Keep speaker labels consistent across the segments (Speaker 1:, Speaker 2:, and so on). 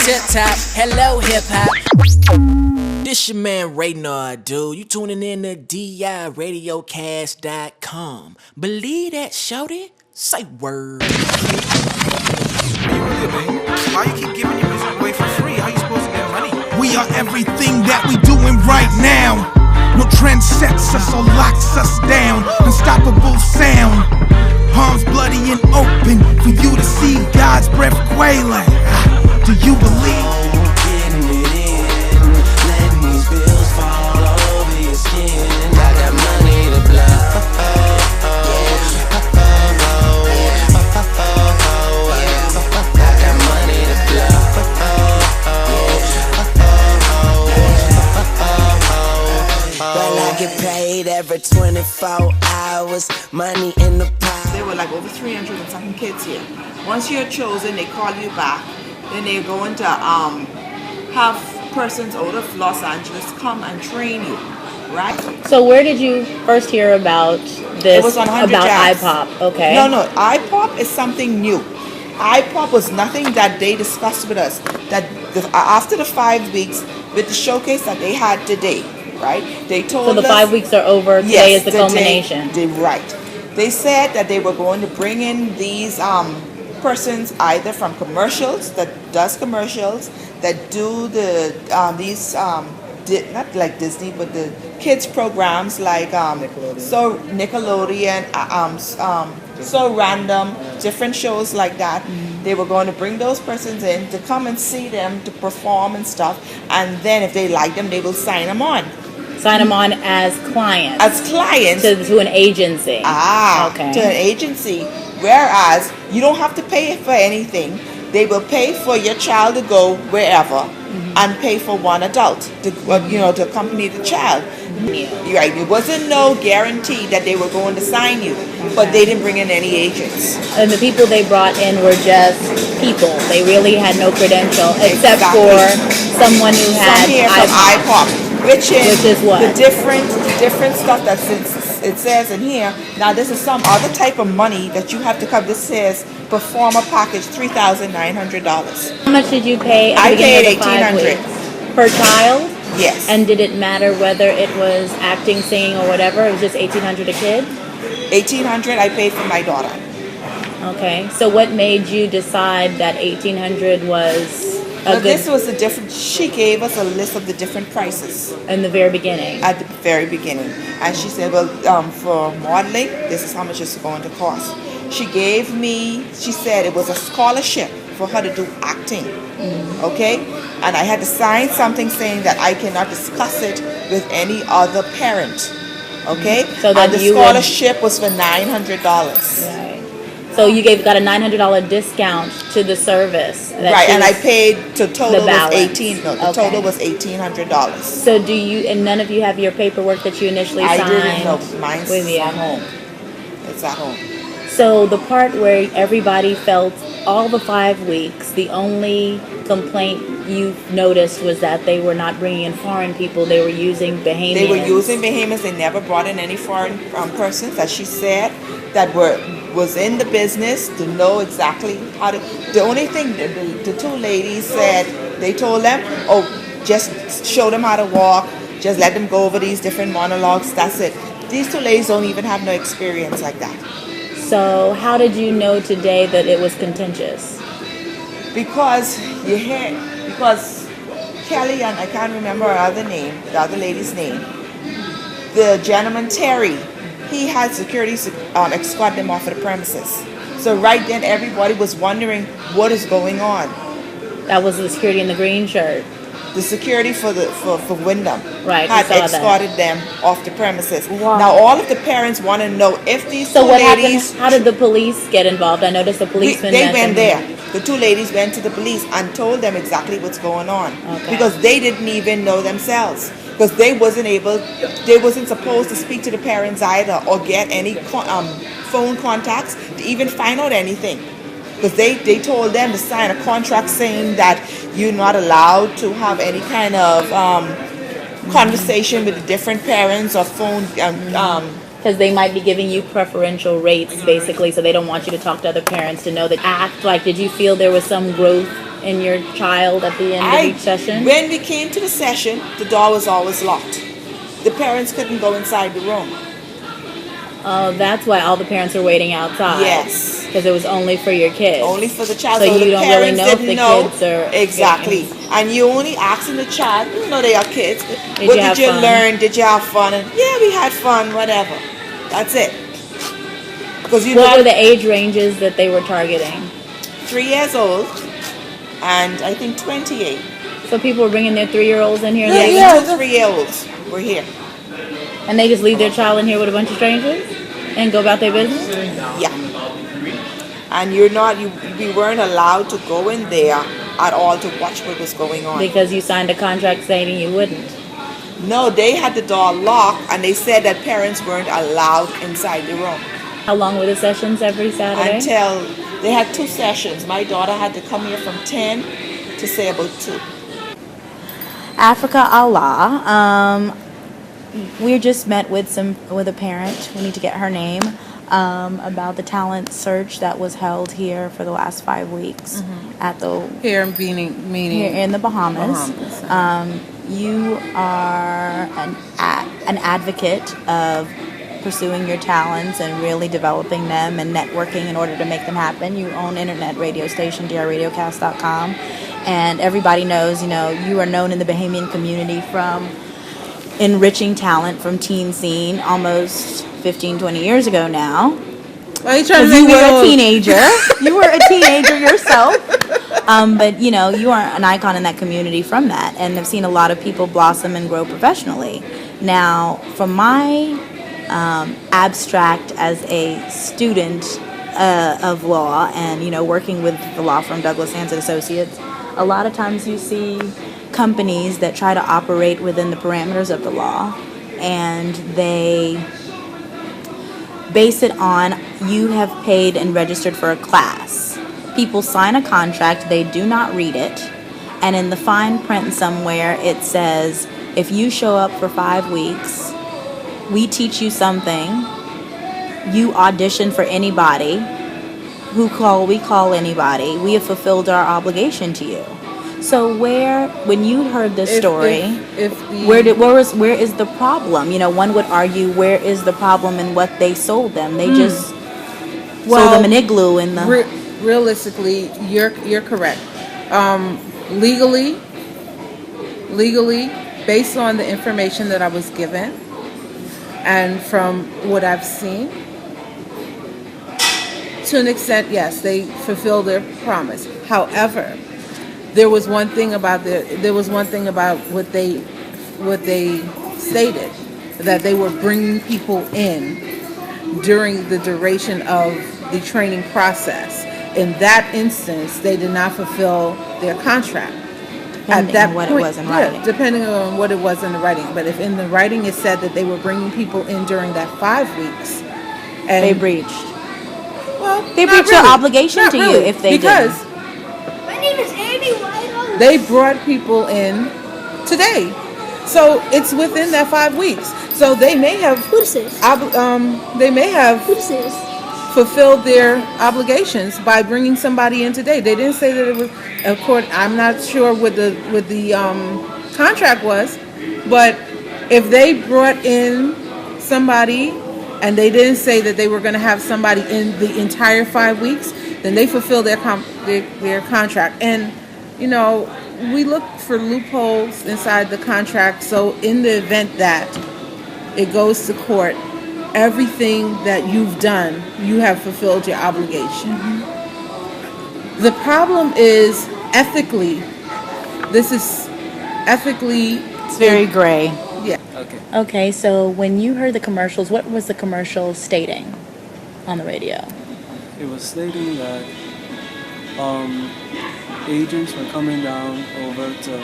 Speaker 1: tip top. Hello, hip hop. This your man Raynard, dude. You tuning in to DIRadioCast.com. Believe that, shouty? Say word.
Speaker 2: Why you keep giving your music away for free? How you supposed to get money?
Speaker 3: We are everything that we doing right now. No trend sets us or locks us down. Unstoppable sound. Palms bloody and open for you to see God's breath quailing. Do you believe?
Speaker 4: Getting it in, letting these bills fall over your skin. I got money to blow. Get paid every 24 hours, money in the pot.
Speaker 5: There were like over 300 and something kids here. Once you're chosen, they call you back. Then they're going to have persons out of Los Angeles come and train you, right?
Speaker 6: So where did you first hear about this?
Speaker 5: It was on 100
Speaker 6: about
Speaker 5: Jazz.
Speaker 6: iPop, okay.
Speaker 5: No, iPop is something new. iPop was nothing that they discussed with us. After the 5 weeks, with the showcase that they had today, right? They told us.
Speaker 6: So the 5 weeks are over. Today is the culmination.
Speaker 5: Right. They said that they were going to bring in these persons either from commercials that do not like Disney, but the kids programs like Nickelodeon, So Random, different shows like that. They were going to bring those persons in to come and see them to perform and stuff, and then if they like them, they will sign them on.
Speaker 6: Sign them on as clients.
Speaker 5: As clients
Speaker 6: to an agency. Okay.
Speaker 5: To an agency. Whereas you don't have to pay for anything. They will pay for your child to go wherever, and pay for one adult to accompany the child. Right. It wasn't no guarantee that they were going to sign you, but they didn't bring in any agents.
Speaker 6: And the people they brought in were just people. They really had no credential except for someone who had
Speaker 5: iPop, which is
Speaker 6: what?
Speaker 5: The different stuff that it says in here. Now this is some other type of money that you have to cover. This says performer package $3,900.
Speaker 6: How much did you pay at the
Speaker 5: I paid
Speaker 6: beginning of the 5 weeks? Per child?
Speaker 5: Yes.
Speaker 6: And did it matter whether it was acting, singing, or whatever? It was just $1,800 a kid?
Speaker 5: $1,800 I paid for my daughter.
Speaker 6: Okay. So what made you decide that $1,800 was
Speaker 5: this was a different. She gave us a list of the different prices
Speaker 6: in the very beginning.
Speaker 5: At the very beginning, and she said, "Well, for modeling, this is how much it's going to cost." She said it was a scholarship for her to do acting. Okay, and I had to sign something saying that I cannot discuss it with any other parent. Okay,
Speaker 6: so that
Speaker 5: and the scholarship was for $900.
Speaker 6: Right. So you got a $900 discount to the service.
Speaker 5: Right, and I paid total was $1,800. No, the total was $1,800.
Speaker 6: So and none of you have your paperwork that you initially signed?
Speaker 5: I didn't know. Mine's at home. It's at home.
Speaker 6: So the part where everybody felt all the 5 weeks, the only complaint you noticed was that they were not bringing in foreign people. They were using Bahamians.
Speaker 5: They were using Bahamians. They never brought in any foreign persons, as she said, that was in the business to know exactly how to. The only thing the two ladies said, they told them, just show them how to walk. Just let them go over these different monologues. That's it. These two ladies don't even have no experience like that.
Speaker 6: So how did you know today that it was contentious?
Speaker 5: Because Kelly, and I can't remember the other lady's name, the gentleman Terry, he had security escort them off of the premises. So right then everybody was wondering what is going on.
Speaker 6: That was the security in the green shirt.
Speaker 5: The security for Wyndham
Speaker 6: had
Speaker 5: escorted them off the premises. Wow. Now all of the parents want to know if these two ladies.
Speaker 6: How did the police get involved? I noticed the policemen.
Speaker 5: They went there. The two ladies went to the police and told them exactly what's going on, because they didn't even know themselves, because they wasn't supposed to speak to the parents either or get any phone contacts to even find out anything. Because they told them to sign a contract saying that you're not allowed to have any kind of conversation with the different parents or phone.
Speaker 6: Because they might be giving you preferential rates, basically, so they don't want you to talk to other parents to know that act. Like, did you feel there was some growth in your child at the end of each session?
Speaker 5: When we came to the session, the door was always locked. The parents couldn't go inside the room.
Speaker 6: Oh, that's why all the parents are waiting outside.
Speaker 5: Yes.
Speaker 6: Because it was only for your kids.
Speaker 5: Only for the child.
Speaker 6: So
Speaker 5: the
Speaker 6: you don't really
Speaker 5: parents
Speaker 6: know if
Speaker 5: didn't
Speaker 6: the
Speaker 5: know.
Speaker 6: kids are...
Speaker 5: Exactly. And you only asking the child, you know they are kids.
Speaker 6: Did
Speaker 5: What
Speaker 6: you
Speaker 5: did
Speaker 6: have
Speaker 5: you
Speaker 6: fun?
Speaker 5: learn? Did you have fun? And yeah, we had fun, whatever. That's it. Because you
Speaker 6: What
Speaker 5: know,
Speaker 6: were the age ranges that they were targeting?
Speaker 5: 3 years old and I think 28.
Speaker 6: So people were bringing their 3-year-olds in here, and,
Speaker 5: Yeah, 2 3-year-olds were here.
Speaker 6: and they just leave their child in here with a bunch of strangers and go about their business?
Speaker 5: Yeah. And we weren't allowed to go in there at all to watch what was going on.
Speaker 6: Because you signed a contract saying you wouldn't.
Speaker 5: No, they had the door locked and they said that parents weren't allowed inside the room.
Speaker 6: How long were the sessions every Saturday?
Speaker 5: Until they had 2 sessions. My daughter had to come here from 10 to say about 2.
Speaker 6: Africa Allah. We just met with a parent. We need to get her name. About the talent search that was held here for the last 5 weeks at the
Speaker 7: Here meaning
Speaker 6: here in the Bahamas. You are an advocate of pursuing your talents and really developing them and networking in order to make them happen. You own internet radio station DIRadioCast.com, and everybody knows, you are known in the Bahamian community from enriching talent from teen scene almost 15, 20 years ago now.
Speaker 7: Why are you trying to
Speaker 6: You
Speaker 7: make me
Speaker 6: were a
Speaker 7: old?
Speaker 6: teenager. You were a teenager yourself. But, you are an icon in that community from that, and have seen a lot of people blossom and grow professionally. Now, from my abstract as a student of law and, working with the law firm Douglas Sands and Associates, a lot of times you see companies that try to operate within the parameters of the law, and they base it on you have paid and registered for a class. People sign a contract, they do not read it, and in the fine print somewhere it says, if you show up for 5 weeks, we teach you something, you audition for anybody, we call anybody, we have fulfilled our obligation to you. So when you heard this story, where is the problem? One would argue, where is the problem in what they sold them? They just sold them an igloo in the...
Speaker 7: Realistically, you're correct. Legally, based on the information that I was given and from what I've seen, to an extent, yes, they fulfilled their promise. However, there was one thing about what they stated, that they were bringing people in during the duration of the training process. In that instance, they did not fulfill their contract.
Speaker 6: Depending on what it was in writing.
Speaker 7: Depending on what it was in the writing. But if in the writing it said that they were bringing people in during that 5 weeks, and
Speaker 6: They breached.
Speaker 7: Well,
Speaker 6: They
Speaker 7: not
Speaker 6: breached their
Speaker 7: really.
Speaker 6: obligation
Speaker 7: Not
Speaker 6: to
Speaker 7: really,
Speaker 6: you if they
Speaker 7: because
Speaker 6: didn't.
Speaker 8: My name is Amy White.
Speaker 7: they brought people in today, so it's within that 5 weeks. So they may have
Speaker 8: Who's this?
Speaker 7: they may have
Speaker 8: Who's this?
Speaker 7: fulfilled their obligations by bringing somebody in today. They didn't say that it was. Of course, I'm not sure what the contract was, but if they brought in somebody and they didn't say that they were going to have somebody in the entire 5 weeks, then they fulfilled their contract. And we look for loopholes inside the contract. So in the event that it goes to court, everything that you've done, you have fulfilled your obligation. Mm-hmm. The problem is ethically. This is ethically.
Speaker 6: It's very gray.
Speaker 7: Yeah.
Speaker 6: Okay, so when you heard the commercials, what was the commercial stating on the radio?
Speaker 9: It was stating that agents were coming down over to,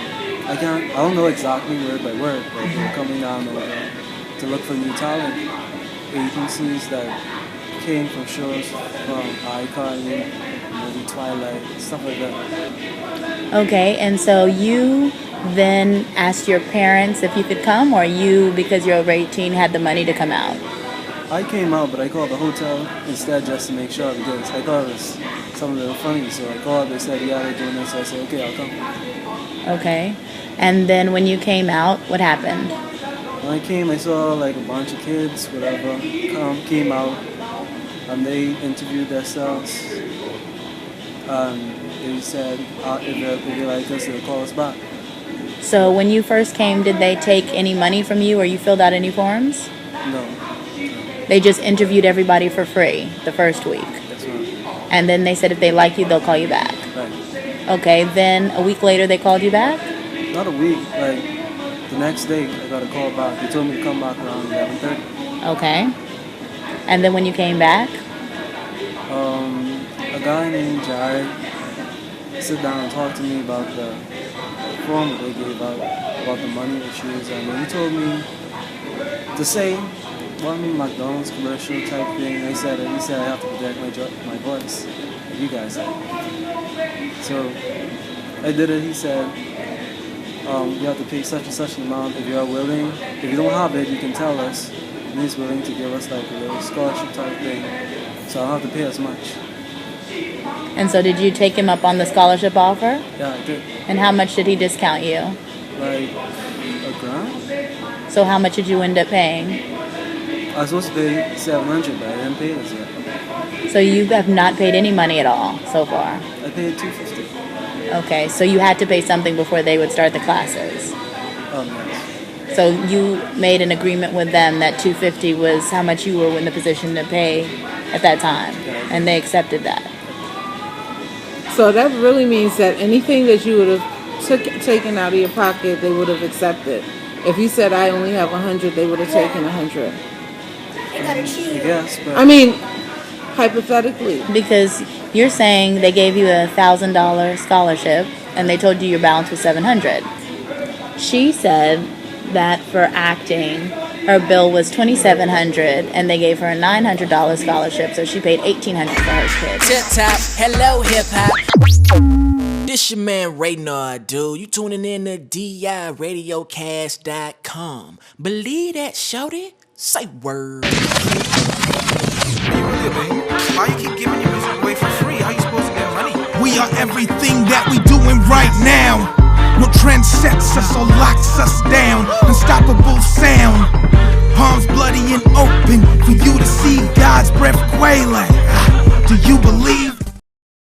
Speaker 9: I don't know exactly word by word, but they were coming down over to look for new talent. Agencies that came from shows from iCarly, maybe Twilight, stuff like that.
Speaker 6: Okay, and so you then asked your parents if you could come, or you, because you're over 18, had the money to come out?
Speaker 9: I came out, but I called the hotel instead just to make sure, because I thought it was something a little funny. So I called, they said, yeah, they're doing this. So I said, okay, I'll come.
Speaker 6: Okay. And then when you came out, what happened?
Speaker 9: When I came, I saw like a bunch of kids, whatever, came out, and they interviewed themselves. They said if they like us, they'll call us back.
Speaker 6: So when you first came, did they take any money from you or you filled out any forms?
Speaker 9: No.
Speaker 6: They just interviewed everybody for free the first week.
Speaker 9: That's right.
Speaker 6: And then they said if they like you, they'll call you back.
Speaker 9: Right.
Speaker 6: Okay, then a week later they called you back?
Speaker 9: Not a week, like the next day I got a call back. They told me to come back around 11:30.
Speaker 6: Okay. And then when you came back?
Speaker 9: A guy named Jared sit down and talk to me about the form that they gave out about the money issues, and he told me to say one McDonald's commercial type thing. He said I have to protect my voice, like you guys said. So I did it. He said you have to pay such and such an amount if you are willing. If you don't have it, you can tell us. And he's willing to give us like a little scholarship type thing, so I don't have to pay as much.
Speaker 6: And so did you take him up on the scholarship offer?
Speaker 9: Yeah, I did.
Speaker 6: And how much did he discount you?
Speaker 9: Like $1,000.
Speaker 6: So how much did you end up paying?
Speaker 9: I was supposed to pay $700, but I didn't pay this yet.
Speaker 6: So you have not paid any money at all so far?
Speaker 9: I paid $250.
Speaker 6: Okay, so you had to pay something before they would start the classes.
Speaker 9: Yes.
Speaker 6: So you made an agreement with them that $250 was how much you were in the position to pay at that time, and they accepted that.
Speaker 7: So that really means that anything that you would have taken out of your pocket, they would have accepted. If you said I only have 100, they would have taken 100.
Speaker 9: I guess, but
Speaker 7: I mean, hypothetically.
Speaker 6: Because you're saying they gave you a $1,000 scholarship, and they told you your balance was $700. She said that for acting, her bill was $2,700, and they gave her a $900 scholarship, so she paid $1,800 for her kids.
Speaker 1: Tip top, hello hip hop. This your man Raynard, dude. You tuning in to DIRadioCast.com. Believe that, shouty? Say word.
Speaker 2: You really a baby? Why you keep giving your music away for free? How you supposed to get money?
Speaker 3: We are everything that we doing right now. No trend sets us or locks us down. Unstoppable sound. Palms bloody and open for you to see God's breath quailing. Do you believe?